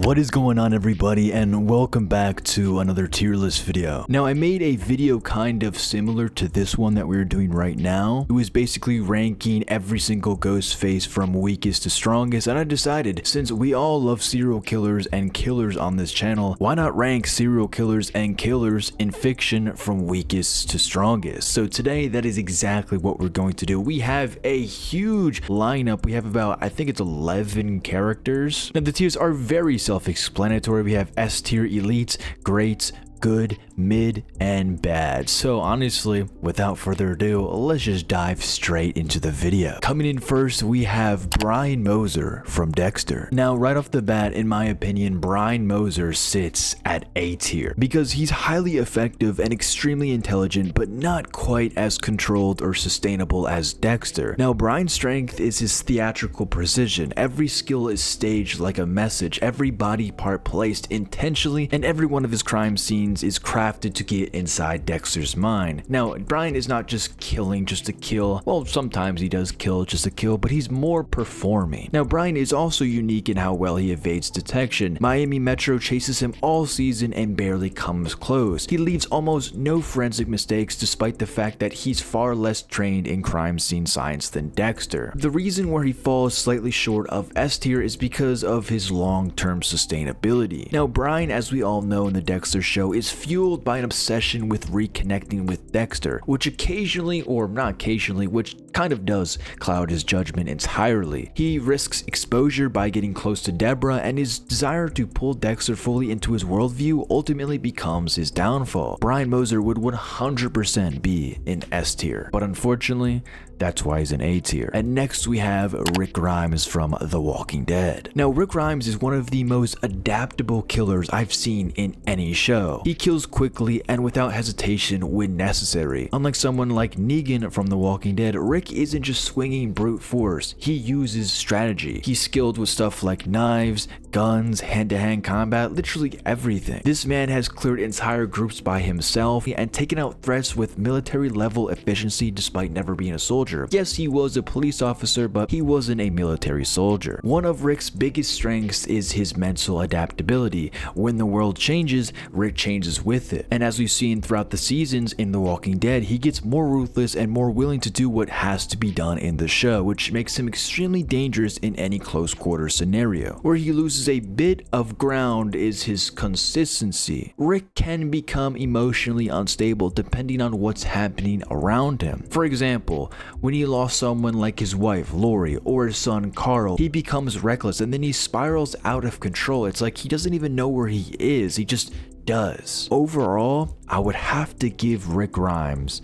What is going on, everybody, and welcome back to another tier list video. Now, I made a video kind of similar to this one that we're doing right now. It was basically ranking every single ghost face from weakest to strongest, and I decided, since we all love serial killers and killers on this channel, why not rank serial killers and killers in fiction from weakest to strongest? So today, that is exactly what we're going to do. We have a huge lineup. We have about, I think it's 11 characters. Now, the tiers are very self-explanatory. We have S tier elites, greats, good, mid, and bad. So honestly, without further ado, let's just dive straight into the video. Coming in first, we have Brian Moser from Dexter. Now, right off the bat, in my opinion, Brian Moser sits at A tier because he's highly effective and extremely intelligent, but not quite as controlled or sustainable as Dexter. Now, Brian's strength is his theatrical precision. Every skill is staged like a message, every body part placed intentionally, and every one of his crime scenes is crafted to get inside Dexter's mind. Now, Brian is not just killing just to kill. Well, sometimes he does kill just to kill, but he's more performing. Now, Brian is also unique in how well he evades detection. Miami Metro chases him all season and barely comes close. He leaves almost no forensic mistakes despite the fact that he's far less trained in crime scene science than Dexter. The reason where he falls slightly short of S tier is because of his long-term sustainability. Now, Brian, as we all know in the Dexter show, is fueled by an obsession with reconnecting with Dexter, which occasionally, or not occasionally, which kind of does cloud his judgment entirely. He risks exposure by getting close to Deborah, and his desire to pull Dexter fully into his worldview ultimately becomes his downfall. Brian Moser would 100% be in S tier, but unfortunately, that's why he's in A tier. And next we have Rick Grimes from The Walking Dead. Now, Rick Grimes is one of the most adaptable killers I've seen in any show. He kills quickly and without hesitation when necessary. Unlike someone like Negan from The Walking Dead, Rick isn't just swinging brute force. He uses strategy. He's skilled with stuff like knives, guns, hand-to-hand combat, literally everything. This man has cleared entire groups by himself and taken out threats with military-level efficiency despite never being a soldier. Yes, he was a police officer, but he wasn't a military soldier. One of Rick's biggest strengths is his mental adaptability. When the world changes, Rick changes with it. And as we've seen throughout the seasons in The Walking Dead, he gets more ruthless and more willing to do what has to be done in the show, which makes him extremely dangerous in any close quarter scenario. Where he loses a bit of ground is his consistency. Rick can become emotionally unstable depending on what's happening around him. For example, when he lost someone like his wife, Lori, or his son, Carl, he becomes reckless and then he spirals out of control. It's like he doesn't even know where he is. He just does. Overall, I would have to give Rick Grimes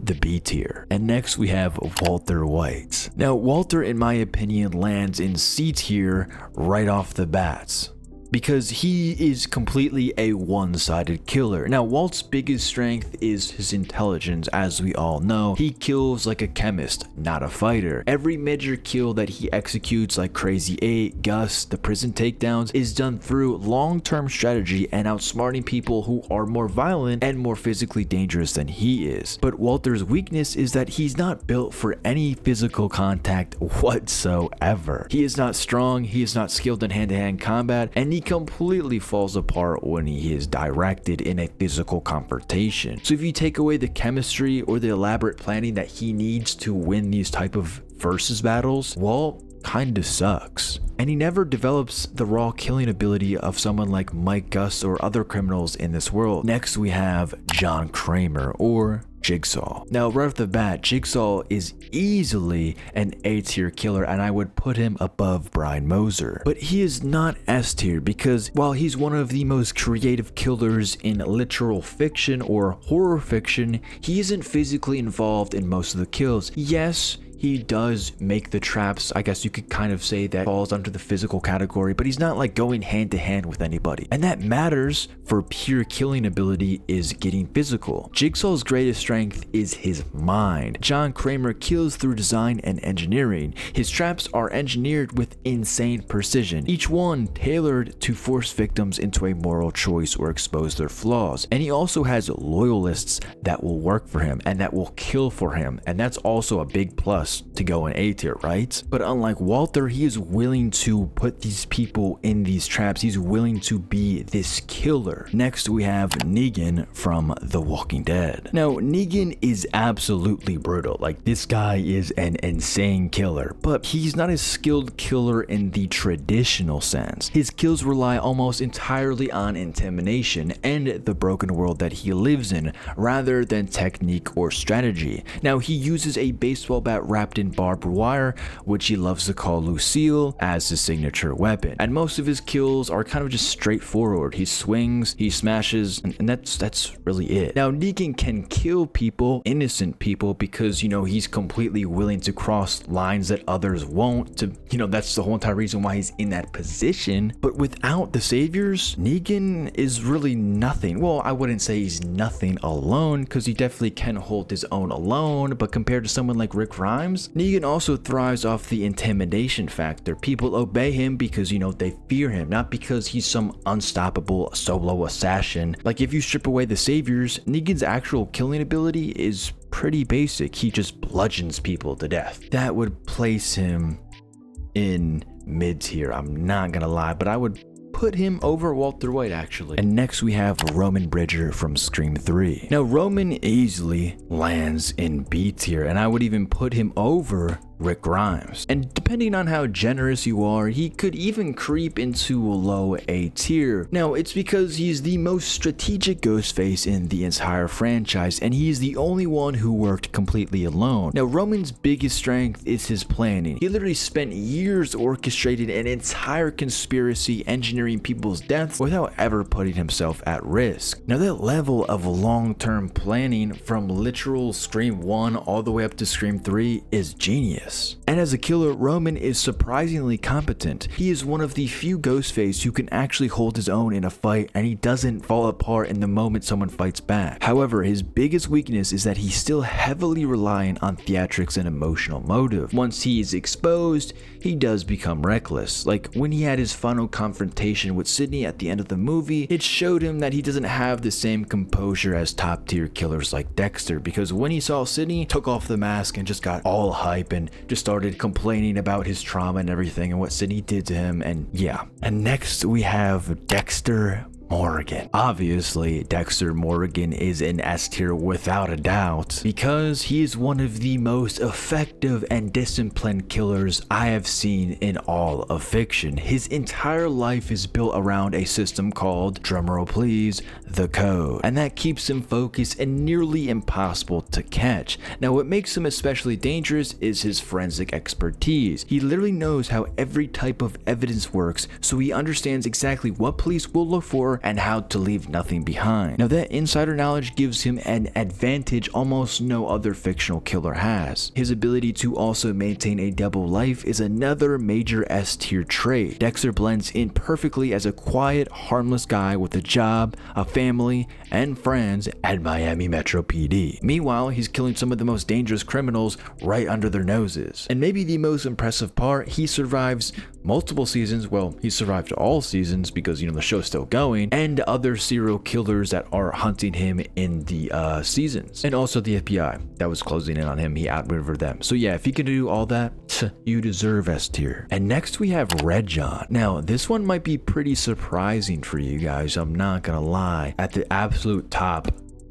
the B tier. And next we have Walter White. Now, Walter, in my opinion, lands in C tier right off the bat, because he is completely a one-sided killer. Now, Walt's biggest strength is his intelligence, as we all know. He kills like a chemist, not a fighter. Every major kill that he executes, like Crazy 8, Gus, the prison takedowns, is done through long-term strategy and outsmarting people who are more violent and more physically dangerous than he is. But Walter's weakness is that he's not built for any physical contact whatsoever. He is not strong, he is not skilled in hand-to-hand combat, and he completely falls apart when he is directed in a physical confrontation. So if you take away the chemistry or the elaborate planning that he needs to win these type of versus battles, well, kinda sucks. And he never develops the raw killing ability of someone like Mike, Gus, or other criminals in this world. Next we have John Kramer, or Jigsaw. Now, right off the bat, Jigsaw is easily an A tier killer, and I would put him above Brian Moser. But he is not S tier because while he's one of the most creative killers in literal fiction or horror fiction, he isn't physically involved in most of the kills. Yes, he does make the traps. I guess you could kind of say that falls under the physical category, but he's not like going hand to hand with anybody. And that matters for pure killing ability is getting physical. Jigsaw's greatest strength is his mind. John Kramer kills through design and engineering. His traps are engineered with insane precision, each one tailored to force victims into a moral choice or expose their flaws. And he also has loyalists that will work for him and that will kill for him, and that's also a big plus us to go in A tier, right? But unlike Walter, he is willing to put these people in these traps. He's willing to be this killer. Next, we have Negan from The Walking Dead. Now, Negan is absolutely brutal. Like, this guy is an insane killer, but he's not a skilled killer in the traditional sense. His kills rely almost entirely on intimidation and the broken world that he lives in, rather than technique or strategy. Now, he uses a baseball bat wrapped in barbed wire, which he loves to call Lucille, as his signature weapon. And most of his kills are kind of just straightforward. He swings, he smashes, and that's really it. Now, Negan can kill people, innocent people, because, you know, he's completely willing to cross lines that others won't. To, you know, that's the whole entire reason why he's in that position. But without the saviors, Negan is really nothing. Well, I wouldn't say he's nothing alone, because he definitely can hold his own alone, but compared to someone like Rick Grimes, Negan also thrives off the intimidation factor. People obey him because, you know, they fear him, not because he's some unstoppable solo assassin. Like, if you strip away the saviors, Negan's actual killing ability is pretty basic. He just bludgeons people to death. That would place him in mid tier, I'm not gonna lie, but I would put him over Walter White, actually. And next we have Roman Bridger from Scream 3. Now, Roman easily lands in B tier, and I would even put him over Rick Grimes. And depending on how generous you are, he could even creep into a low A tier. Now, it's because he's the most strategic Ghostface in the entire franchise, and he's the only one who worked completely alone. Now, Roman's biggest strength is his planning. He literally spent years orchestrating an entire conspiracy, engineering people's deaths without ever putting himself at risk. Now, that level of long-term planning from literal Scream 1 all the way up to Scream 3 is genius. And as a killer, Roman is surprisingly competent. He is one of the few Ghostface who can actually hold his own in a fight, and he doesn't fall apart in the moment someone fights back. However, his biggest weakness is that he's still heavily reliant on theatrics and emotional motive. Once he is exposed, he does become reckless. Like, when he had his final confrontation with Sidney at the end of the movie, it showed him that he doesn't have the same composure as top tier killers like Dexter, because when he saw Sidney, took off the mask and just got all hype and just started complaining about his trauma and everything and what Sidney did to him, and yeah. And next we have Dexter Morgan. Obviously, Dexter Morgan is in S tier without a doubt, because he is one of the most effective and disciplined killers I have seen in all of fiction. His entire life is built around a system called, drumroll please, the Code, and that keeps him focused and nearly impossible to catch. Now, what makes him especially dangerous is his forensic expertise. He literally knows how every type of evidence works, so he understands exactly what police will look for and how to leave nothing behind. Now, that insider knowledge gives him an advantage almost no other fictional killer has. His ability to also maintain a double life is another major S tier trait. Dexter blends in perfectly as a quiet, harmless guy with a job, a family, and friends at Miami Metro PD. Meanwhile, he's killing some of the most dangerous criminals right under their noses. And maybe the most impressive part, he survives multiple seasons. Well, he survived all seasons because, you know, the show's still going, and other serial killers that are hunting him in the seasons. And also the FBI that was closing in on him, he outmaneuvered them. So yeah, if he can do all that, you deserve S tier. And next we have Red John. Now, this one might be pretty surprising for you guys, I'm not gonna lie, at the absolute top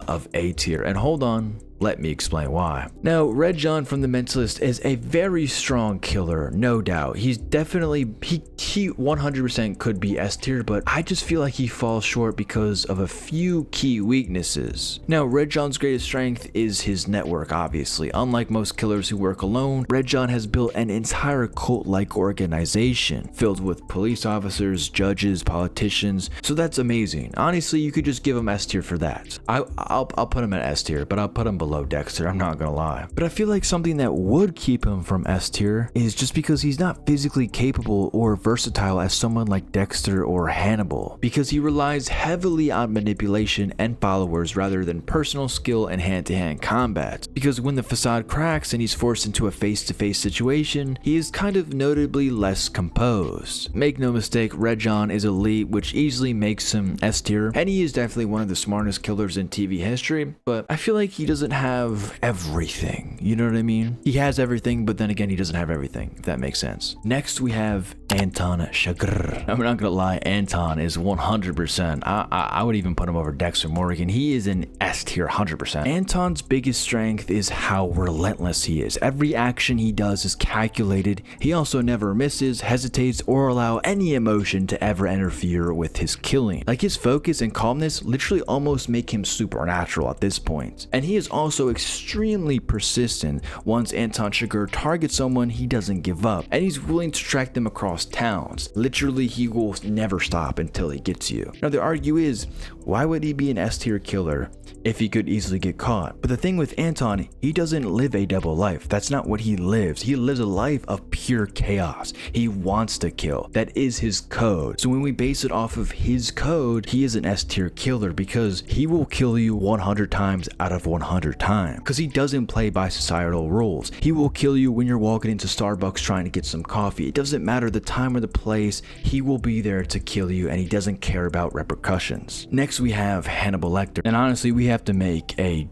of A tier. And hold on, let me explain why. Now, Red John from The Mentalist is a very strong killer, no doubt. He's definitely, he 100% could be S tier, but I just feel like he falls short because of a few key weaknesses. Now, Red John's greatest strength is his network, obviously. Unlike most killers who work alone, Red John has built an entire cult-like organization filled with police officers, judges, politicians, so that's amazing. Honestly, you could just give him S tier for that. I'll put him at S tier, but I'll put him below Dexter, I'm not gonna lie. But I feel like something that would keep him from S tier is just because he's not physically capable or versatile as someone like Dexter or Hannibal, because he relies heavily on manipulation and followers rather than personal skill and hand-to-hand combat. Because when the facade cracks and he's forced into a face-to-face situation, he is kind of notably less composed. Make no mistake, Red John is elite, which easily makes him S tier, and he is definitely one of the smartest killers in TV history, but I feel like he doesn't have everything. You know what I mean? He has everything, but then again, he doesn't have everything, if that makes sense. Next, we have Anton Chigurh. I'm not gonna lie, Anton is 100%. I would even put him over Dexter Morgan. He is an S tier 100%. Anton's biggest strength is how relentless he is. Every action he does is calculated. He also never misses, hesitates, or allow any emotion to ever interfere with his killing. Like, his focus and calmness literally almost make him supernatural at this point. And he is also extremely persistent. Once Anton Chigurh targets someone, he doesn't give up, and he's willing to track them across towns. Literally, he will never stop until he gets you. Now, the argue is, why would he be an S tier killer if he could easily get caught? But the thing with Anton, he doesn't live a double life. That's not what he lives. He lives a life of pure chaos. He wants to kill. That is his code. So when we base it off of his code, he is an S tier killer because he will kill you 100 times out of 100 times. Because he doesn't play by societal rules. He will kill you when you're walking into Starbucks trying to get some coffee. It doesn't matter the time or the place. He will be there to kill you, and he doesn't care about repercussions. Next, we have Hannibal Lecter. And honestly, we have to make a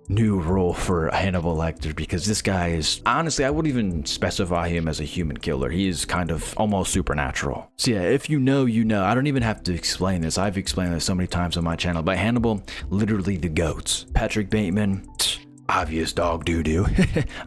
new role for Hannibal Lecter because this guy is, honestly, I wouldn't even specify him as a human killer. He is kind of almost supernatural. So yeah, if you know, you know. I don't even have to explain this. I've explained this so many times on my channel, but Hannibal, literally the GOATs. Patrick Bateman, obvious dog doo-doo.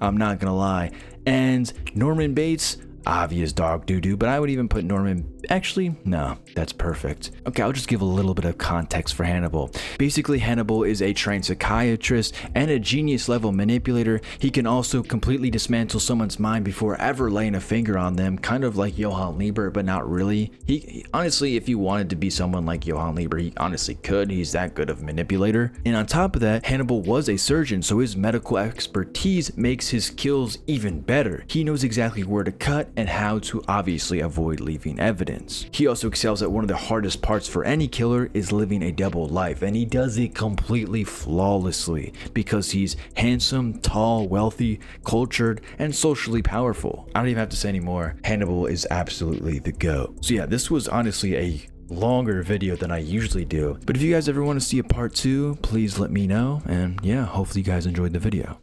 I'm not gonna lie. And Norman Bates, obvious dog doo-doo, but I would even put Norman, actually, no, that's perfect. Okay, I'll just give a little bit of context for Hannibal. Basically, Hannibal is a trained psychiatrist and a genius level manipulator. He can also completely dismantle someone's mind before ever laying a finger on them, kind of like Johann Lieber, but not really. He honestly, if you wanted to be someone like Johann Lieber, he honestly could. He's that good of a manipulator. And on top of that, Hannibal was a surgeon, so his medical expertise makes his kills even better. He knows exactly where to cut and how to obviously avoid leaving evidence. He also excels at one of the hardest parts for any killer is living a double life, and he does it completely flawlessly because he's handsome, tall, wealthy, cultured, and socially powerful. I don't even have to say anymore. Hannibal is absolutely the GOAT. So yeah, this was honestly a longer video than I usually do, but if you guys ever want to see a part 2, please let me know, and yeah, hopefully you guys enjoyed the video.